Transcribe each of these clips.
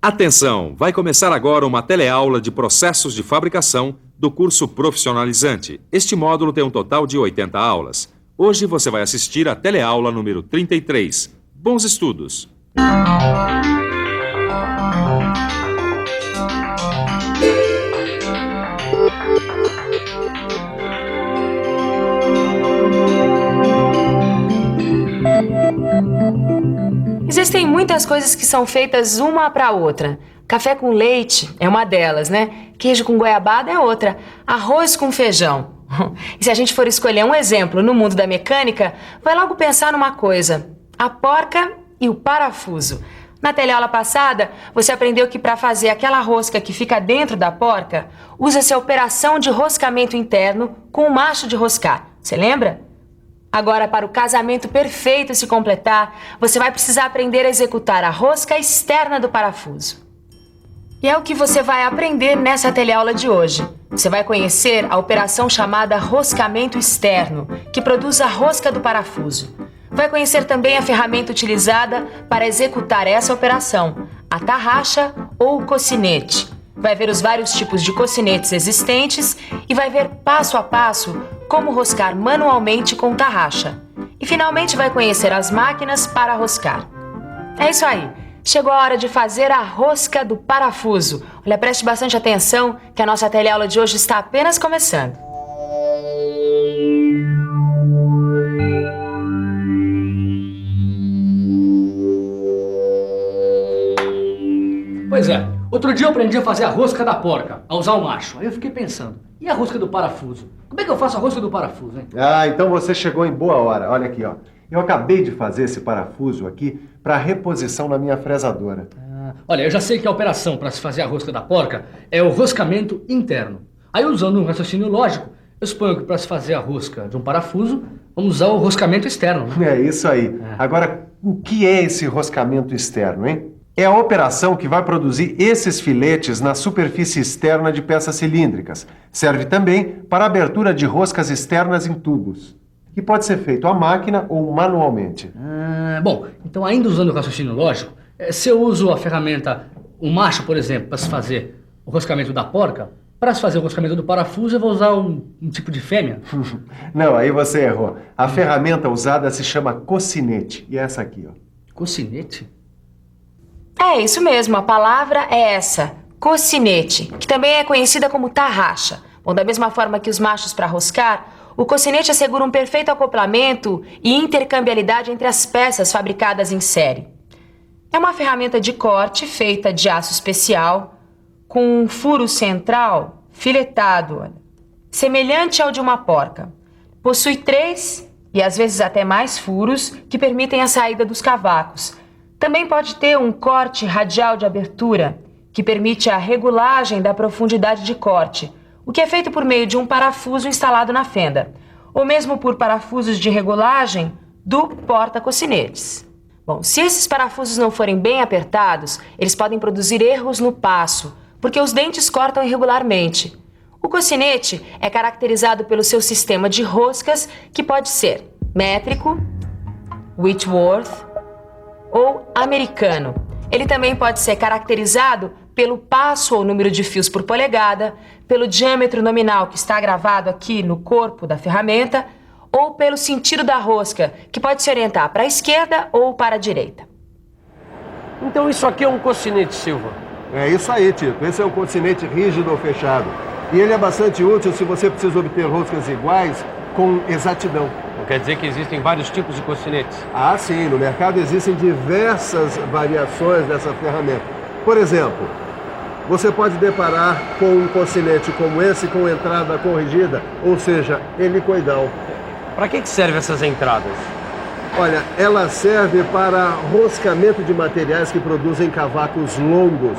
Atenção! Vai começar agora uma teleaula de processos de fabricação do curso profissionalizante. Este módulo tem um total de 80 aulas. Hoje você vai assistir a teleaula número 33. Bons estudos! Existem muitas coisas que são feitas uma para outra. Café com leite é uma delas, né? Queijo com goiabada é outra. Arroz com feijão. E se a gente for escolher um exemplo no mundo da mecânica, vai logo pensar numa coisa: a porca e o parafuso. Na teleaula passada, você aprendeu que para fazer aquela rosca que fica dentro da porca, usa-se a operação de roscamento interno com o macho de roscar. Você lembra? Agora, para o casamento perfeito se completar, você vai precisar aprender a executar a rosca externa do parafuso. E é o que você vai aprender nessa teleaula de hoje. Você vai conhecer a operação chamada roscamento externo, que produz a rosca do parafuso. Vai conhecer também a ferramenta utilizada para executar essa operação, a tarraxa ou o cocinete. Vai ver os vários tipos de cocinetes existentes e vai ver passo a passo como roscar manualmente com tarraxa. E finalmente vai conhecer as máquinas para roscar. É isso aí, chegou a hora de fazer a rosca do parafuso. Olha, preste bastante atenção que a nossa teleaula de hoje está apenas começando. Pois é, outro dia eu aprendi a fazer a rosca da porca, a usar o macho. Aí eu fiquei pensando, e a rosca do parafuso? Como é que eu faço a rosca do parafuso, hein? Ah, então você chegou em boa hora. Olha aqui, ó. Eu acabei de fazer esse parafuso aqui para reposição na minha fresadora. Olha, eu já sei que a operação para se fazer a rosca da porca é o roscamento interno. Aí, usando um raciocínio lógico, eu suponho que para se fazer a rosca de um parafuso, vamos usar o roscamento externo, né? É isso aí. Agora, o que é esse roscamento externo, hein? É a operação que vai produzir esses filetes na superfície externa de peças cilíndricas. Serve também para a abertura de roscas externas em tubos, que pode ser feito à máquina ou manualmente. Bom, então ainda usando o raciocínio lógico, se eu uso a ferramenta, o macho, por exemplo, para se fazer o roscamento da porca, para se fazer o roscamento do parafuso eu vou usar um tipo de fêmea? Não, aí você errou. A ferramenta usada se chama cocinete. E é essa aqui, ó. Cocinete? É isso mesmo, a palavra é essa, cocinete, que também é conhecida como tarraxa. Bom, da mesma forma que os machos para roscar, o cocinete assegura um perfeito acoplamento e intercambiabilidade entre as peças fabricadas em série. É uma ferramenta de corte feita de aço especial, com um furo central filetado, semelhante ao de uma porca. Possui 3 e às vezes até mais furos que permitem a saída dos cavacos. Também pode ter um corte radial de abertura, que permite a regulagem da profundidade de corte, o que é feito por meio de um parafuso instalado na fenda, ou mesmo por parafusos de regulagem do porta-cocinetes. Bom, se esses parafusos não forem bem apertados, eles podem produzir erros no passo, porque os dentes cortam irregularmente. O cocinete é caracterizado pelo seu sistema de roscas, que pode ser métrico, Whitworth ou americano. Ele também pode ser caracterizado pelo passo ou número de fios por polegada, pelo diâmetro nominal que está gravado aqui no corpo da ferramenta, ou pelo sentido da rosca, que pode se orientar para a esquerda ou para a direita. Então isso aqui é um cocinete, Silva? É isso aí, Tito. Esse é um cocinete rígido ou fechado. E ele é bastante útil se você precisa obter roscas iguais com exatidão. Não quer dizer que existem vários tipos de cocinetes? Ah, sim. No mercado existem diversas variações dessa ferramenta. Por exemplo, você pode deparar com um cocinete como esse com entrada corrigida, ou seja, helicoidal. Para que servem essas entradas? Olha, ela serve para roscamento de materiais que produzem cavacos longos,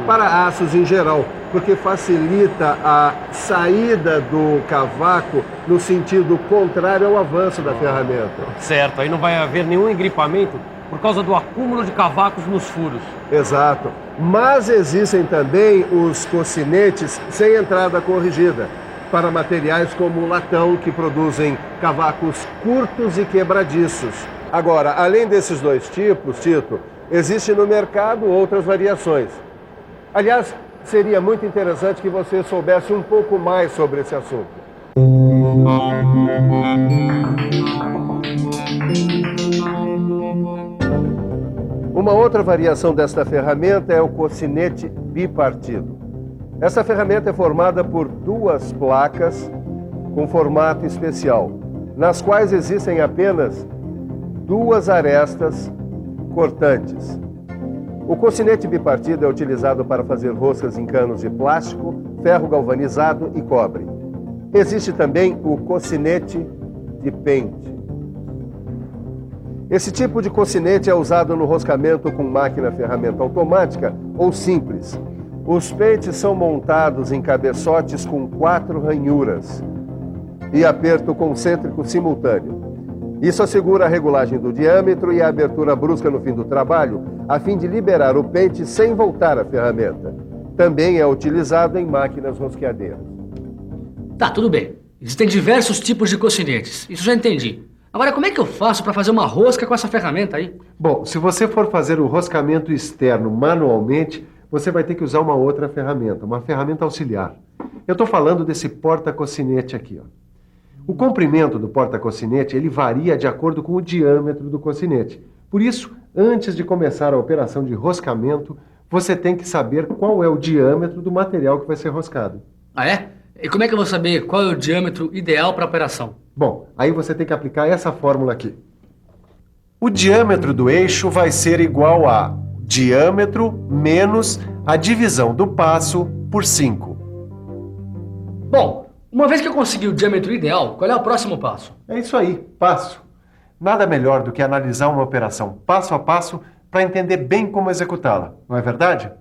para aços em geral, porque facilita a saída do cavaco no sentido contrário ao avanço da ferramenta. Certo, aí não vai haver nenhum engripamento por causa do acúmulo de cavacos nos furos. Exato. Mas existem também os cocinetes sem entrada corrigida, para materiais como o latão, que produzem cavacos curtos e quebradiços. Agora, além desses dois tipos, Tito, existem no mercado outras variações. Aliás, seria muito interessante que você soubesse um pouco mais sobre esse assunto. Uma outra variação desta ferramenta é o cocinete bipartido. Essa ferramenta é formada por duas placas com formato especial, nas quais existem apenas duas arestas cortantes. O cocinete bipartido é utilizado para fazer roscas em canos de plástico, ferro galvanizado e cobre. Existe também o cocinete de pente. Esse tipo de cocinete é usado no roscamento com máquina-ferramenta automática ou simples. Os pentes são montados em cabeçotes com 4 ranhuras e aperto concêntrico simultâneo. Isso assegura a regulagem do diâmetro e a abertura brusca no fim do trabalho, a fim de liberar o pente sem voltar à ferramenta. Também é utilizado em máquinas rosqueadeiras. Tá, tudo bem. Existem diversos tipos de cocinetes. Isso já entendi. Agora, como é que eu faço para fazer uma rosca com essa ferramenta aí? Bom, se você for fazer o roscamento externo manualmente, você vai ter que usar uma outra ferramenta, uma ferramenta auxiliar. Eu estou falando desse porta-cocinete aqui, ó. O comprimento do porta-cocinete, ele varia de acordo com o diâmetro do cocinete. Por isso, antes de começar a operação de roscamento, você tem que saber qual é o diâmetro do material que vai ser roscado. Ah, é? E como é que eu vou saber qual é o diâmetro ideal para a operação? Bom, aí você tem que aplicar essa fórmula aqui. O diâmetro do eixo vai ser igual a diâmetro menos a divisão do passo por 5. Bom, uma vez que eu consegui o diâmetro ideal, qual é o próximo passo? É isso aí, passo. Nada melhor do que analisar uma operação passo a passo para entender bem como executá-la, não é verdade?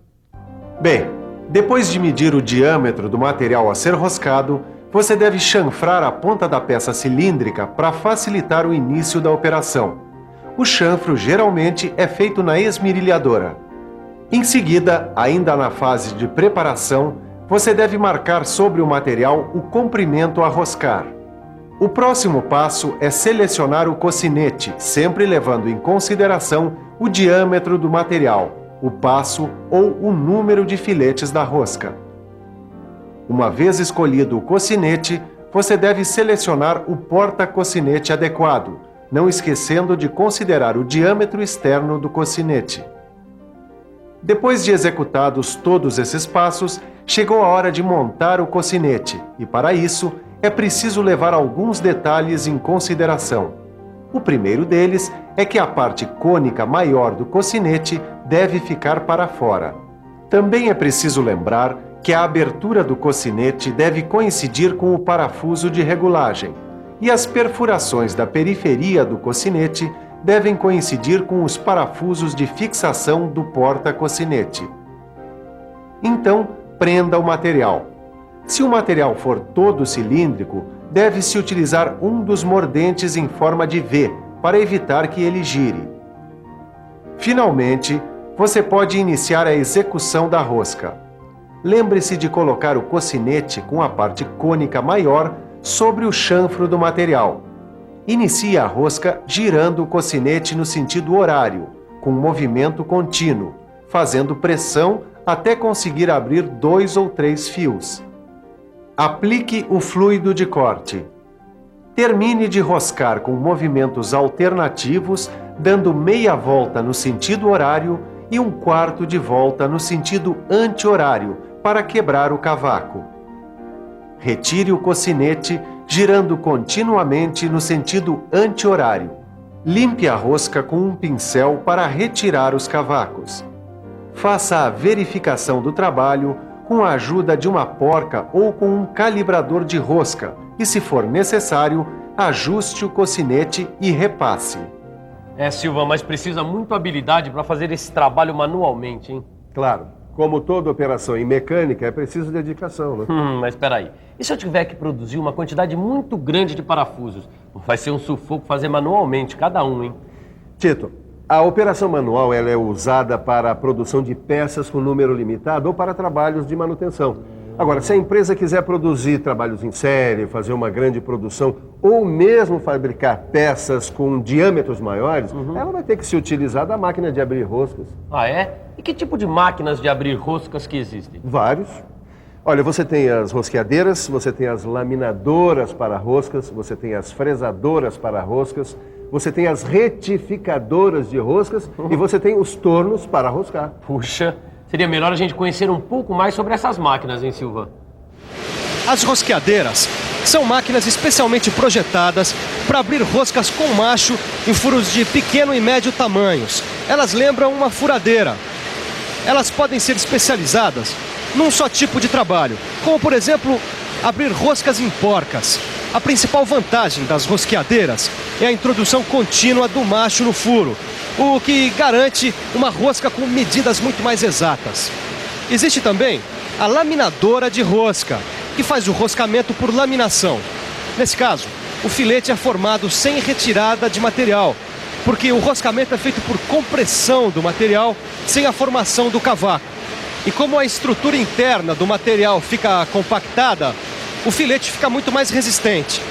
Bem, depois de medir o diâmetro do material a ser roscado, você deve chanfrar a ponta da peça cilíndrica para facilitar o início da operação. O chanfro geralmente é feito na esmerilhadora. Em seguida, ainda na fase de preparação, você deve marcar sobre o material o comprimento a roscar. O próximo passo é selecionar o cocinete, sempre levando em consideração o diâmetro do material, o passo ou o número de filetes da rosca. Uma vez escolhido o cocinete, você deve selecionar o porta-cocinete adequado, não esquecendo de considerar o diâmetro externo do cocinete. Depois de executados todos esses passos, chegou a hora de montar o cocinete e, para isso, é preciso levar alguns detalhes em consideração. O primeiro deles é que a parte cônica maior do cocinete deve ficar para fora. Também é preciso lembrar que a abertura do cocinete deve coincidir com o parafuso de regulagem e as perfurações da periferia do cocinete devem coincidir com os parafusos de fixação do porta-cocinete. Então, prenda o material. Se o material for todo cilíndrico, deve-se utilizar um dos mordentes em forma de V para evitar que ele gire. Finalmente, você pode iniciar a execução da rosca. Lembre-se de colocar o cocinete com a parte cônica maior sobre o chanfro do material. Inicie a rosca girando o cocinete no sentido horário, com movimento contínuo, fazendo pressão até conseguir abrir 2 ou 3 fios. Aplique o fluido de corte. Termine de roscar com movimentos alternativos, dando meia volta no sentido horário e 1/4 de volta no sentido anti-horário para quebrar o cavaco. Retire o cocinete, girando continuamente no sentido anti-horário. Limpe a rosca com um pincel para retirar os cavacos. Faça a verificação do trabalho com a ajuda de uma porca ou com um calibrador de rosca e, se for necessário, ajuste o cocinete e repasse. Silva, mas precisa muita habilidade para fazer esse trabalho manualmente, hein? Claro, como toda operação em mecânica, é preciso dedicação, né? Mas espera aí. E se eu tiver que produzir uma quantidade muito grande de parafusos? Vai ser um sufoco fazer manualmente, cada um, hein? Tito, a operação manual ela é usada para a produção de peças com número limitado ou para trabalhos de manutenção. Agora, se a empresa quiser produzir trabalhos em série, fazer uma grande produção, ou mesmo fabricar peças com diâmetros maiores, ela vai ter que se utilizar da máquina de abrir roscas. Ah, é? E que tipo de máquinas de abrir roscas que existem? Vários. Olha, você tem as rosqueadeiras, você tem as laminadoras para roscas, você tem as fresadoras para roscas, você tem as retificadoras de roscas e você tem os tornos para roscar. Puxa, seria melhor a gente conhecer um pouco mais sobre essas máquinas, hein, Silva? As rosqueadeiras são máquinas especialmente projetadas para abrir roscas com macho em furos de pequeno e médio tamanhos. Elas lembram uma furadeira. Elas podem ser especializadas num só tipo de trabalho, como por exemplo, abrir roscas em porcas. A principal vantagem das rosqueadeiras é a introdução contínua do macho no furo, o que garante uma rosca com medidas muito mais exatas. Existe também a laminadora de rosca, que faz o roscamento por laminação. Nesse caso, o filete é formado sem retirada de material, porque o roscamento é feito por compressão do material sem a formação do cavaco. E como a estrutura interna do material fica compactada, o filete fica muito mais resistente.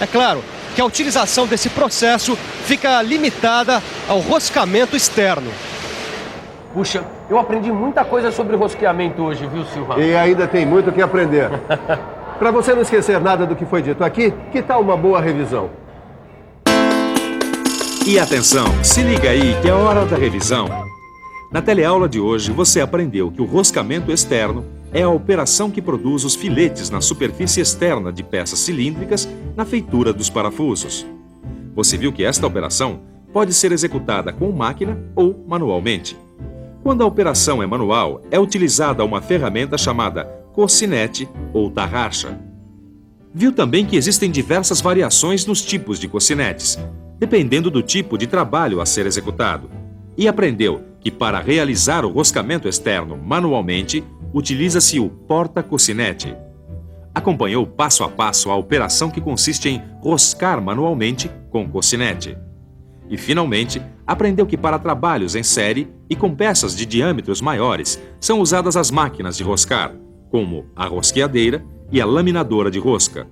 É claro que a utilização desse processo fica limitada ao roscamento externo. Puxa, eu aprendi muita coisa sobre rosqueamento hoje, viu, Silva? E ainda tem muito o que aprender. Para você não esquecer nada do que foi dito aqui, que tal uma boa revisão? E atenção, se liga aí que é hora da revisão. Na teleaula de hoje, você aprendeu que o roscamento externo é a operação que produz os filetes na superfície externa de peças cilíndricas na feitura dos parafusos. Você viu que esta operação pode ser executada com máquina ou manualmente. Quando a operação é manual, é utilizada uma ferramenta chamada cocinete ou tarraxa. Viu também que existem diversas variações nos tipos de cocinetes, dependendo do tipo de trabalho a ser executado. E aprendeu que para realizar o roscamento externo manualmente, utiliza-se o porta-cocinete. Acompanhou passo a passo a operação que consiste em roscar manualmente com cocinete. E, finalmente, aprendeu que para trabalhos em série e com peças de diâmetros maiores, são usadas as máquinas de roscar, como a rosqueadeira e a laminadora de rosca.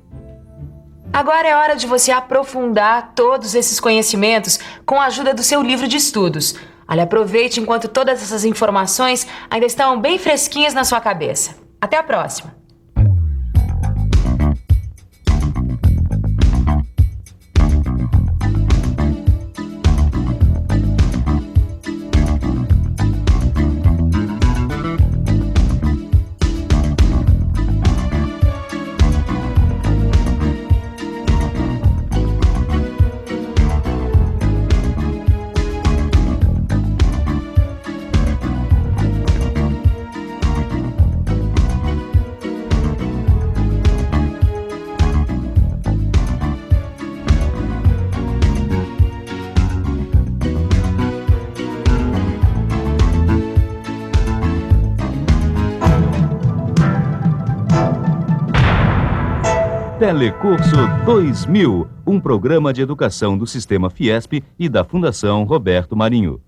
Agora é hora de você aprofundar todos esses conhecimentos com a ajuda do seu livro de estudos. Olha, aproveite enquanto todas essas informações ainda estão bem fresquinhas na sua cabeça. Até a próxima! Telecurso 2000, um programa de educação do Sistema Fiesp e da Fundação Roberto Marinho.